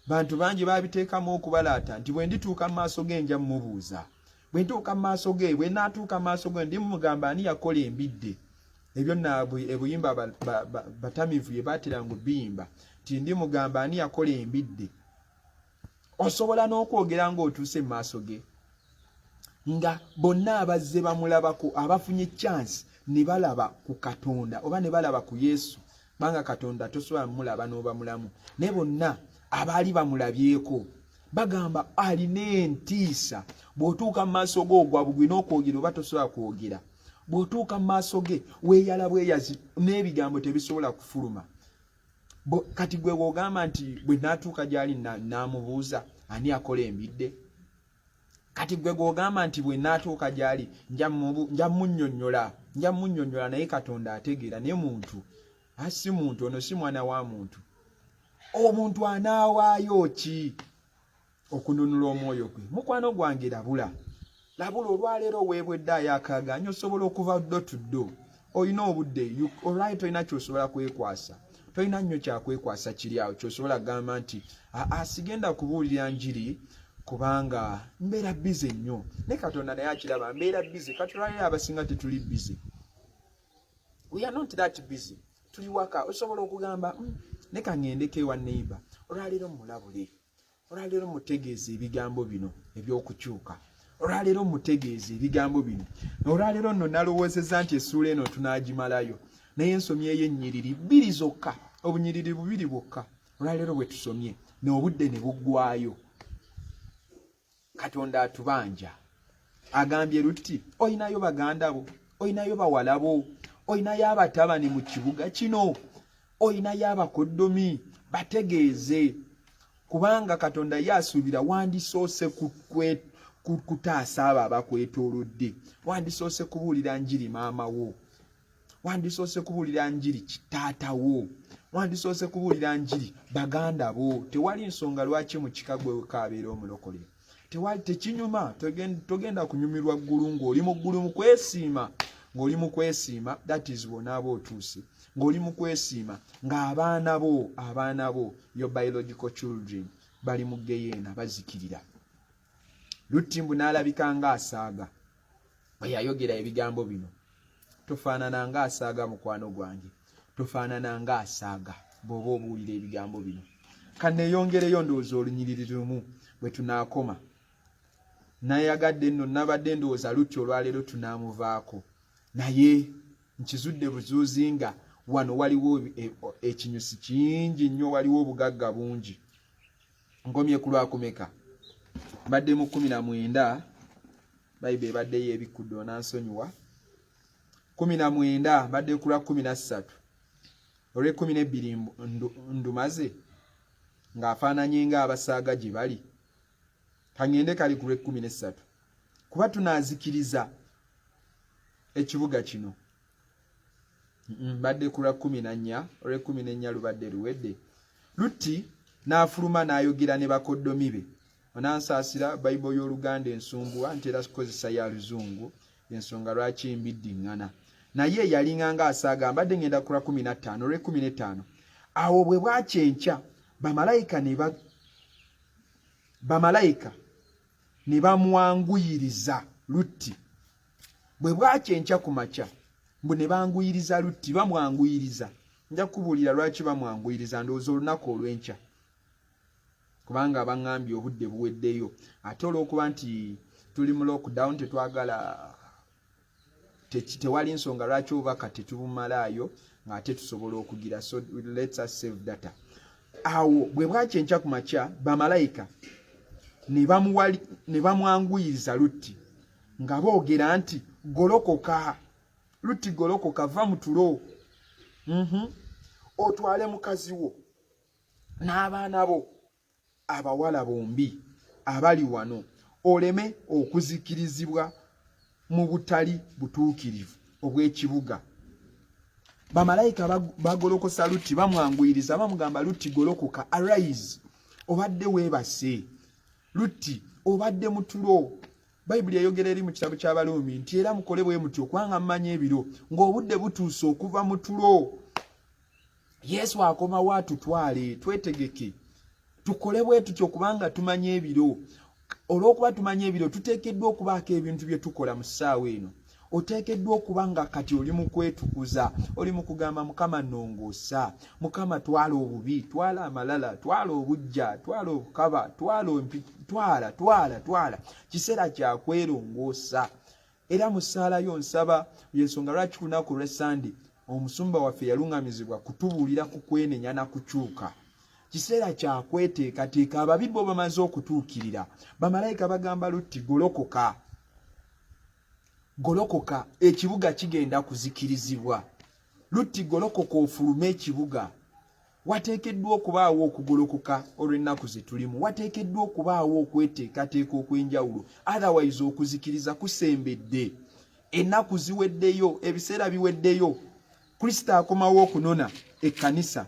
Bantu bangi babiteekamu okubalaata nti bwe ndituuka mu maaso ge nja mmubuuza. Bwe ntuuka mu maaso ge, bwe naatuuka mu maaso ge ndimugamba ani yakola embidde. Ebyo nnaabwe ebuyimba batamivu bye baateranga biyimba nti ndimugamba ani yakola embidde. Osobola n'okwogera ng'otuuse mu maaso ge nga bonna abazze bamulabako abafunye chance ne balaba ku Katonda oba ne balaba ku Yesu, banga Katonda tosobola mulaba n'oba mulamu. Ne bonna abaali bamulabyeko bagamba alina entiisa. Bw'otuuka mu maaso ge ogwa bugwi n'okwogera oba tosobola kwogera. Bw'otuuka mu maaso ge weeyala bweyazi n'ebigambo tebisobola kufuluma. Kati gwe bw'ogamba nti bwe naatuuka gy'ali n'amubuuza ani akola embidde. Kati gwe bw'ogamba nti bwe naatuuka gy'ali nja munnyonnyola naye Katonda ategeera. Naye muntu asi muntu ono si mwana wa muntu. Omuntu anaawaayo ki okununula omwoyo gwe? Mukwano gwange labula olwaleero weebweddaayo akaaganya osobola okuva ddo tuddo. Olina obudde olwali tolina kyosobola kwekwasa, tolina nnyo kyakwekwasa kiri awo kyosobola kugamba nti asigenda kubuulira njiri kubanga mbeera bize nnyo. Ne Katonda naye akiraba mbeera bize. Kati olwaleero abasinga tetuli bize. We are not that busy. Tuli waka. Osobola okugamba leka ngendeko ewa neighbor, olwaleero mulabule, olwaleero mutegeeze ebigambo bino eby'okukyuka, olwaleero mutegeeze ebigambo bino. Olwaleero nno nalowoozezza nti essuula eno tunaagimalayo naye nsomyeyo ennyiriri bbiri zokka, obunyiriri bubiri bwokka. Olwaleero bwe tusomye n'obudde ne buggwayo. Katonda atubanja agambye Lutti, oyinayo baganda bo, oyinayo bawala bo, oyinayo abatabani mu kibuga kino, oyinayo abakoddomi, bategeeze. Kubanga Katonda yasuubira wandisoose kutaasa abo abakwetoolodde, wandisoose kubuulira njiri maama wo, wandisoose kubuulira njiri kitaata wo, wandisoose kubuulira njiri baganda bo. Tewali nsonga lwaki mu kika gwe kaabeera omulokole. Tewali tekinyuma, togenda kunyumirwa ggulu ng'oli mu ggulu mu kwesiima. Ng'oli mu kwesiima, that is bw'onaaba otuuse. Ng'oli mu kwesiima ng'abaana bo your biological children bali mu geyeena bazikirira. Lutti mbu n'alabika ng'asaaga bwe yayogera ebigambo bino. Tofaanana ng'asaaga mukwano gwange, tofaanana ng'asaaga bw'oba obuulira ebigambo bino. Kanneeyongereyo ndowooza olunyiriri lumu bwe tunaakoma. Nayagadde nno nabadde ndowooza Lutti olwaleero tunaamuvaako, naye nkizudde buzuuzi nga wano waliwo ekinyusi kingi nnyo, waliwo obugagga bungi. Ngomye ku lwakumeka mbadde mu 19, Bayibuli ebaddeyo ebikudde onansonyiwa. 19 mbadde ku lwa 13 olwe 12 ndumaze ng'afaananye ng'abasaaga gye bali. Kangende kali ku lwe 13 kuba tunaazikiriza ekibuga kino. Mbadde ku lwa 14 olwe 14 lubadde luwedde. Lutti n'afuluma n'ayogera ne bakoddomi be. Onansaasira Bayibuli y'Oluganda ensumbuwa ntera kukozesa ya Luzungu, ensonga lwaki mbiddiŋŋana. Naye yalinga ng'asaaga. Mbadde ngenda ku lwa 15 olwe 15. Awo bwe bwakyenkya bamalayika ne bamwanguyiriza Lutti. Bwe bwakyenkya ku makya mbu ne banguyiriza Lutti, bamwanguyiriza. Nja kubuulira lwaki bamwanguyiriza, ndowooza olunaku olw'enkya kubanga baŋŋambye obudde buweddeyo. Ate olw'okuba nti tuli mu lockdown tetwagala tewali nsonga lwaki obubaka tetubumalaayo ng'ate tusobola okugira. So let's us save data. Awo bwe bwakyenkya ku makya bamalayika ne bamwanguyiriza Lutti nga boogera nti golokoka Lutti, golokoka, va mu tulo. Otwale mukazi wo n'abaana bo abawala bombi abali wano, oleme okuzikirizibwa mu butali butuukirivu obw'ekibuga. Bamalayika bagolokosa Lutti, bamwanguyiriza bamugamba Lutti golokoka, arise, obadde weebase. Lutti obadde mu tulo, Bayibuli eyogera eri mu kitabo ky'Abaluumi nti era mukole bwe mutyo kubanga mmanyi ebiro ng'obudde butuuse okuva mu tulo. Yesu akomawo atutwale, twetegeke tukole bwe tutyo kubanga tumanyi ebiro. Olw'okuba tumanyi ebiro tuteekeddwa okubaako ebintu bye tukola mu ssaawa eno. Oteekeddwa okuba nga kati oli mu kwetukuza, oli mu kugamba Mukama nnongoosa, Mukama twala obubi, twala amalala, twala obujja, twala obukaba, twala. Kiseera kya kwerongoosa. Era mu ssaala yo nsaba y'ensonga lwaki ku lunaku lwa Sande omusumba waffe yaluŋŋamizibwa kutubuulira ku kwenenya na kukyuka. Kiseera kya kweteekateeka, ababi bo bamaze okutuukirira. Bamalayika bagamba Lutti golokoka. Golokoka, ekibuga kigenda kuzikirizibwa. Lutti golokoka ofulume ekibuga. Wateekeddwa okubaawo okugolokoka olw'ennaku ze tulimu. Wateekeddwa okubaawo okweteekateeka okw'enjawulo. Otherwise okuzikiriza kusembedde. Ennaku ziweddeyo, ebiseera biweddeyo. Kristo akomawo okunona ekkanisa.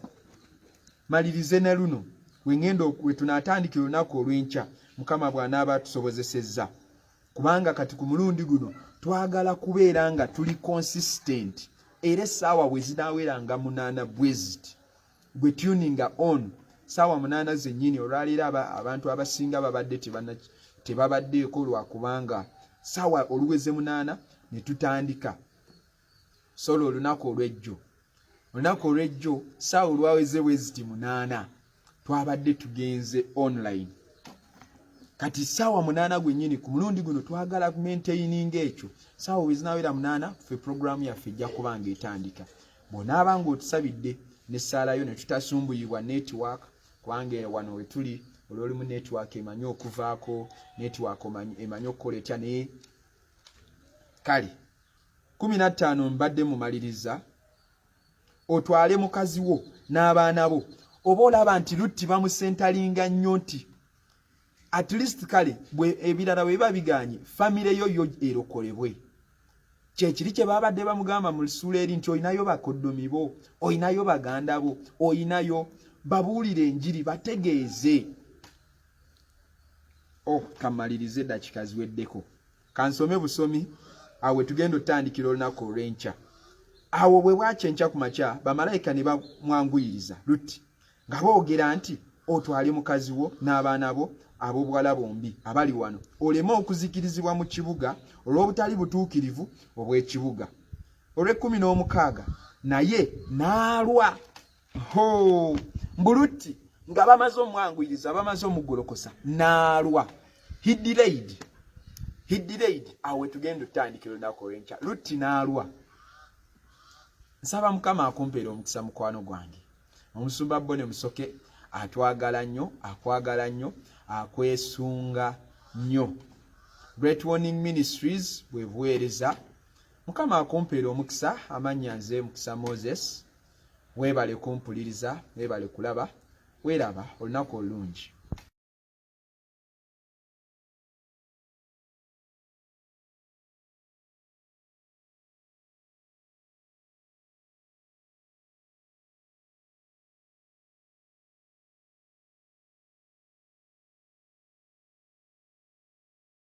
Malirize ne luno we tunaatandikira olunaku olw'enkya Mukama bw'anaaba atusobozesezza. Kubanga kati ku mulundi guno twagala kubeera nga tuli consistent. Era essaawa bwe zinaaweranga 8 bweziti gwe tuninga on ssaawa 8 zennyini olwaleero abantu abasinga babadde tebabaddeeko lwakubanga ssaawa oluweze 8 ne tutandika solo olunaku olw'ejjo. Olunaku olw'ejjo ssaawa olwaweze bweziti 8 twabadde tugenze online. Kati ssaawa 8 gwennyini ku mulundi guno twagala maintaining ekyo. Ssaawa bwe zinaawera 8 ffe programu yaffe ejja kuba ng'etandika. Bw'onaaba ng'otusabidde n'essaalayo ne tutasumbuyibwa network kubanga wano we tuli olw'olimu network emanyi okuvaako, network emanyi okukola etya naye. Kale 15 mbadde mumaliriza otwale mukazi wo n'abaana bo. Oba olaba nti Lutti bamusentalinga nnyo nti at least kale bwe ebirala bwe biba biganye famire yo erokolebwe. Kyekiri kye babadde bamugamba mu ssuula eri nti olinayo bakoddomi bo, olinayo baganda bo, olinayo babuulire enjiri bategeeze. Kamalirize dakika ziweddeko. Kansome busomi awe tugenda otandikira olunaku olw'enkya. Awo bwe bwakyenkya ku makya bamalayika ne bamwanguyiriza Lutti nga boogera nti otwale mukazi wo n'abaana bo ab'obuwala bombi abali wano oleme okuzikirizibwa mu kibuga olw'obutali butuukirivu obw'ekibuga. Olw'e16 naye n'alwa. Mbu Lutti nga bamaze omwanguyiriza bamaze omugolokosa n'alwa. He delayed. Awe tugenda otandikira olunaku olw'enkya. Lutti n'alwa. Nsaba Mukama akumpeera omukisa mukwano gwange. Omusumba Bone Musoke atwagala nnyo, akwagala nnyo, akwesunga nnyo. Great Warning Ministries bwe buweereza. Mukama akumpeera omukisa. Amannya nze Mukisa Moses. Weebale kumpuliriza, weebale kulaba, weeraba olunaku olungi.